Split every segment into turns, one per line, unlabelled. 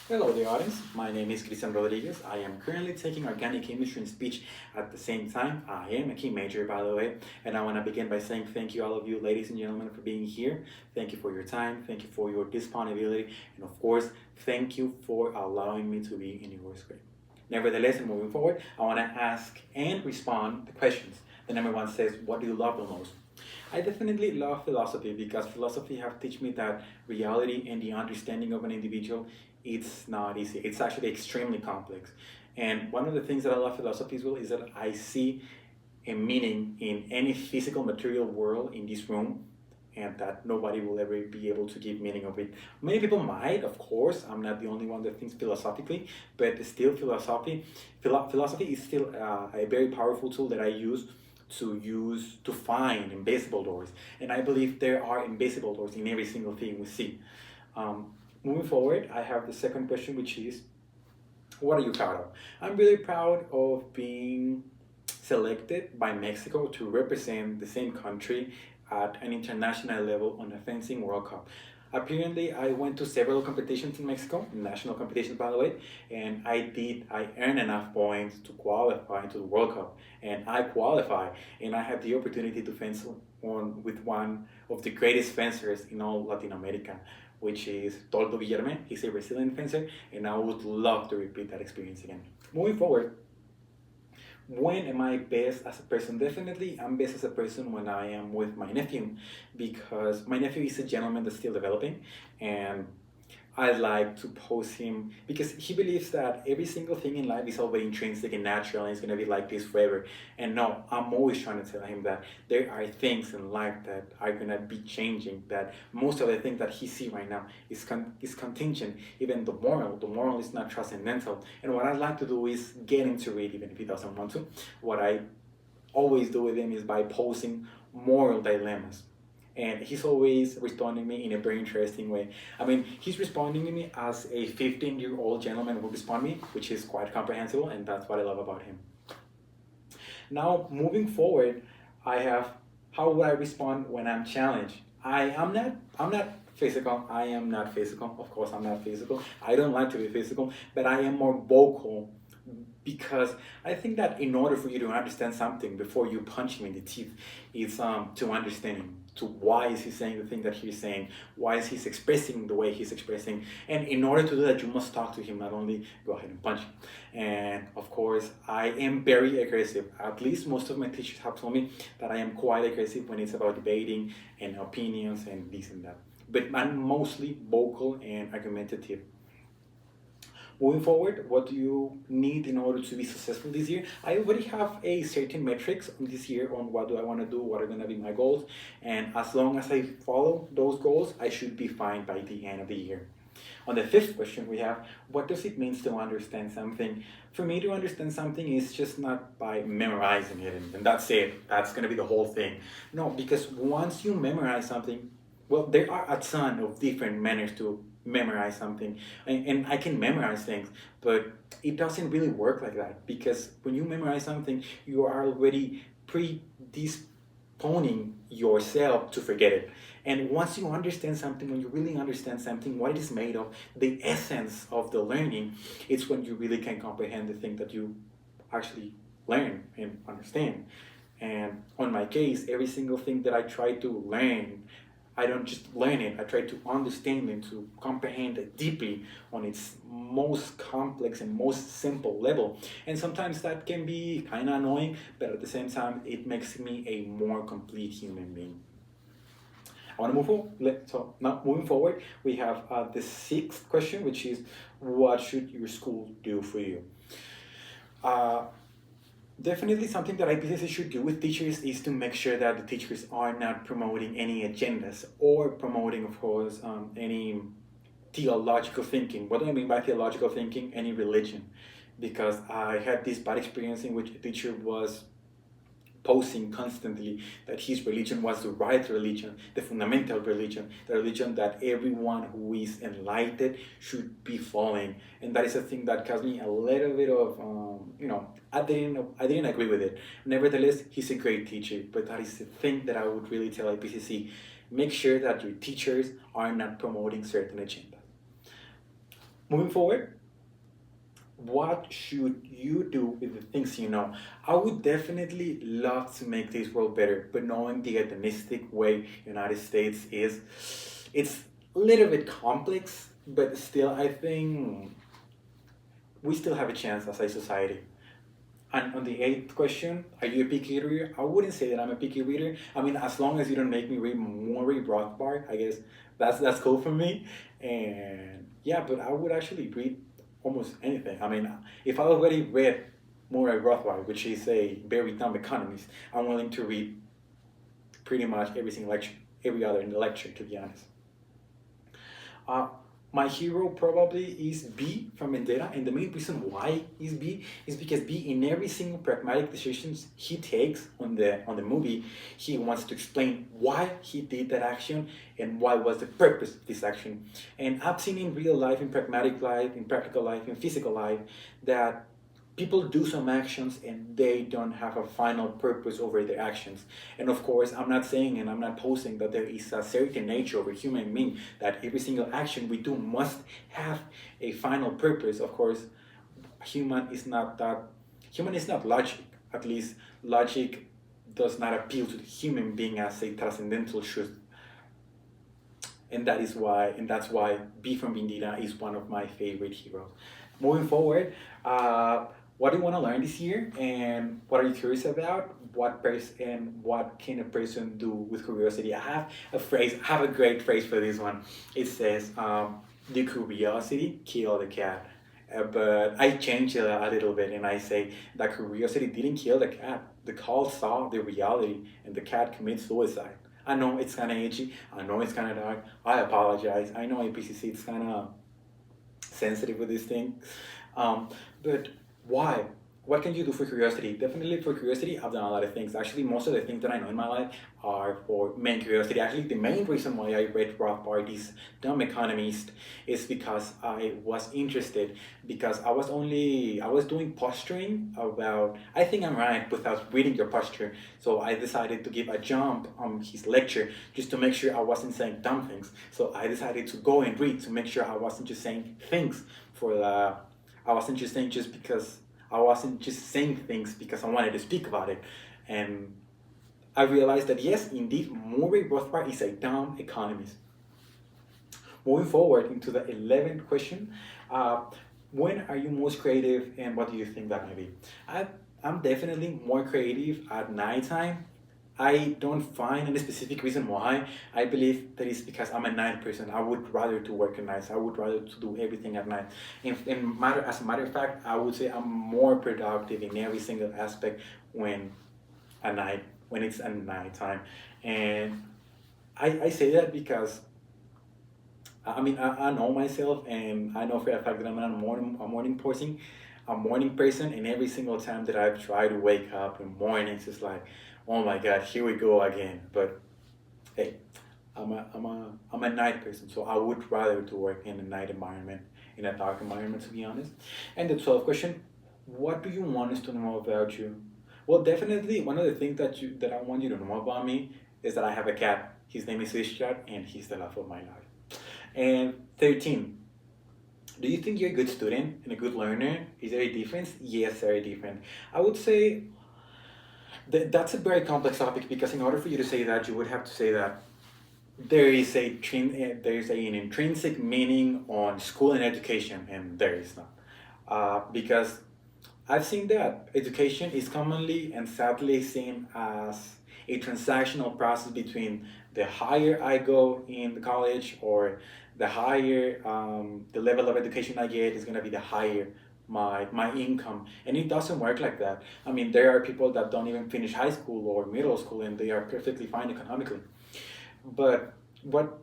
Hello, the audience. My name is Cristian Rodriguez. I am currently taking organic chemistry and speech at the same time. I am a key major, by the way, and I want to begin by saying thank you, all of you, ladies and gentlemen, for being here. Thank you for your time. Thank you for your disponibility, and of course, thank you for allowing me to be in your script. Nevertheless, and moving forward, I want to ask and respond to questions. The number one says, "What do you love the most?" I definitely love philosophy because philosophy have teach me that reality and the understanding of an individual it's not easy. It's actually extremely complex. And one of the things that I love philosophy as well is that I see a meaning in any physical material world in this room and that nobody will ever be able to give meaning of it. Many people might, of course. I'm not the only one that thinks philosophically, but still philosophy is still a very powerful tool that I use to find invisible doors. And I believe there are invisible doors in every single thing we see. Um, Moving forward, I have the second question, which is, what are you proud of? I'm really proud of being selected by Mexico to represent the same country at an international level on the fencing World Cup. Apparently, I went to several competitions in Mexico, national competitions by the way, and I earned enough points to qualify to the World Cup, and I qualified, and I had the opportunity to fence on with one of the greatest fencers in all Latin America, which is Toldo Guillerme. He's a Brazilian fencer, and I would love to repeat that experience again. Moving forward, when am I best as a person? Definitely, I'm best as a person when I am with my nephew because my nephew is a gentleman that's still developing, and I like to pose him because he believes that every single thing in life is always intrinsic and natural and it's gonna be like this forever. And no, I'm always trying to tell him that there are things in life that are gonna be changing. That most of the things that he see right now is contingent. Even the moral is not transcendental. And what I like to do is get into it, even if he doesn't want to. What I always do with him is by posing moral dilemmas. And he's always responding to me in a very interesting way. I mean, he's responding to me as a 15-year-old gentleman would respond to me, which is quite comprehensible, and that's what I love about him. Now, moving forward, I have how would I respond when I'm challenged? I'm not physical. I am not physical. Of course, I'm not physical. I don't like to be physical, but I am more vocal because I think that in order for you to understand something before you punch him in the teeth, it's to understand him. To why is he saying the thing that he's saying? Why is he expressing the way he's expressing? And in order to do that, you must talk to him, not only go ahead and punch him. And of course, I am very aggressive. At least most of my teachers have told me that I am quite aggressive when it's about debating and opinions and this and that. But I'm mostly vocal and argumentative. Moving forward, what do you need in order to be successful this year? I already have a certain metrics on this year on what do I want to do, what are going to be my goals, and as long as I follow those goals, I should be fine by the end of the year. On the fifth question, we have what does it mean to understand something? For me, to understand something is just not by memorizing it and that's it. That's going to be the whole thing. No, because once you memorize something, well, there are a ton of different manners to memorize something, and I can memorize things, but it doesn't really work like that because when you memorize something, you are already predisposing yourself to forget it. And once you understand something, when you really understand something, what it is made of, the essence of the learning, it's when you really can comprehend the thing that you actually learn and understand. And on my case, every single thing that I try to learn, I don't just learn it, I try to understand it, to comprehend it deeply on its most complex and most simple level. And sometimes that can be kind of annoying, but at the same time, it makes me a more complete human being. I want to move forward. So now moving forward, we have the sixth question, which is, what should your school do for you? Uh, Definitely something that IPCC should do with teachers is to make sure that the teachers are not promoting any agendas or promoting, of course, any theological thinking. What do I mean by theological thinking? Any religion. Because I had this bad experience in which a teacher was posing constantly that his religion was the right religion, the fundamental religion, the religion that everyone who is enlightened should be following. And that is a thing that caused me a little bit of, I didn't agree with it. Nevertheless, he's a great teacher, but that is the thing that I would really tell IPCC. Make sure that your teachers are not promoting certain agendas. Moving forward, what should you do with the things you know? I would definitely love to make this world better, but knowing the ethnistic way United States is, it's a little bit complex, but still I think we still have a chance as a society. And on the eighth question, are you a picky reader? I wouldn't say that I'm a picky reader. I mean, as long as you don't make me read Murray Rothbard, I guess that's cool for me. And yeah, but I would actually read almost anything. I mean, if I already read Murray Rothbard, which is a very dumb economist, I'm willing to read pretty much every single lecture, every other lecture, to be honest. Uh, my hero probably is B from Vendetta, and the main reason why is B is because B, in every single pragmatic decisions he takes on the movie, he wants to explain why he did that action and what was the purpose of this action. And I've seen in real life, in pragmatic life, in practical life, in physical life, that people do some actions and they don't have a final purpose over their actions. And of course, I'm not saying and I'm not posing that there is a certain nature of a human being that every single action we do must have a final purpose. Of course, human is not that human is not logic. At least logic does not appeal to the human being as a transcendental truth. And that's why B from Vendetta is one of my favorite heroes. Moving forward, what do you want to learn this year, and what are you curious about? What can a person do with curiosity? I have a phrase. I have a great phrase for this one. It says, "The curiosity killed the cat." But I change it a little bit, and I say that curiosity didn't kill the cat. The cat saw the reality, and the cat commits suicide. I know it's kind of itchy. I know it's kind of dark. I apologize. I know APCC it's kind of sensitive with this thing. But why? What can you do for curiosity? Definitely for curiosity, I've done a lot of things. Actually, most of the things that I know in my life are for main curiosity. Actually, the main reason why I read Rothbard, this dumb economist, is because I was interested. Because I was doing posturing about, I think I'm right, without reading your posture. So I decided to give a jump on his lecture just to make sure I wasn't saying dumb things. So I decided to go and read to make sure I wasn't just saying things for the, I wasn't just saying just because I wasn't just saying things because I wanted to speak about it. And I realized that yes, indeed, Murray Rothbard is a dumb economist. Moving forward into the 11th question, when are you most creative and what do you think that may be? I'm definitely more creative at nighttime. I don't find any specific reason why. I believe that is because I'm a night person. I would rather to work at night. I would rather to do everything at night. As a matter of fact, I would say I'm more productive in every single aspect when when it's at night time. And I say that because I know myself, and I know for a fact that I'm not a morning person, and every single time that I've tried to wake up in mornings, it's like, oh my God, here we go again. But hey, I'm a night person, so I would rather to work in a night environment, in a dark environment, to be honest. And the 12th question, what do you want us to know about you? Well, definitely one of the things that I want you to know about me is that I have a cat. His name is Ishtar, and he's the love of my life. And 13, do you think you're a good student and a good learner? Is there a difference? Yes, there is a difference. I would say that's a very complex topic because in order for you to say that, you would have to say that there is an intrinsic meaning on school and education, and there is not. Because I've seen that education is commonly and sadly seen as a transactional process between the higher I go in the college, or the higher the level of education I get is going to be the higher my income. And it doesn't work like that. I mean, there are people that don't even finish high school or middle school and they are perfectly fine economically. But what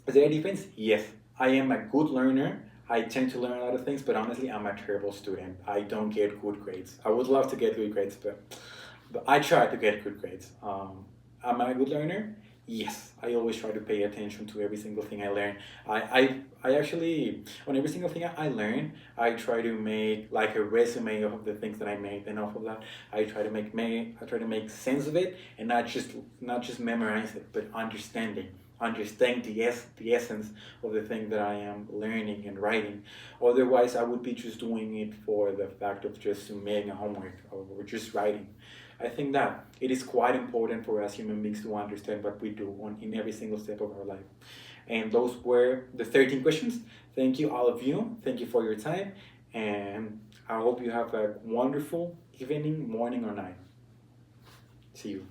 is there a difference? Yes, I am a good learner. I tend to learn a lot of things, but honestly, I'm a terrible student. I don't get good grades. I would love to get good grades, but I try to get good grades. Am I a good learner? Yes, I always try to pay attention to every single thing I learn. I actually, on every single thing I learn, I try to make like a resume of the things that I made, and off of that, I try to make sense of it, and not just memorize it, but understanding. understand the essence of the thing that I am learning and writing. Otherwise, I would be just doing it for the fact of just making a homework or just writing. I think that it is quite important for us human beings to understand what we do in every single step of our life. And those were the 13 questions. Thank you, all of you. Thank you for your time. And I hope you have a wonderful evening, morning, or night. See you.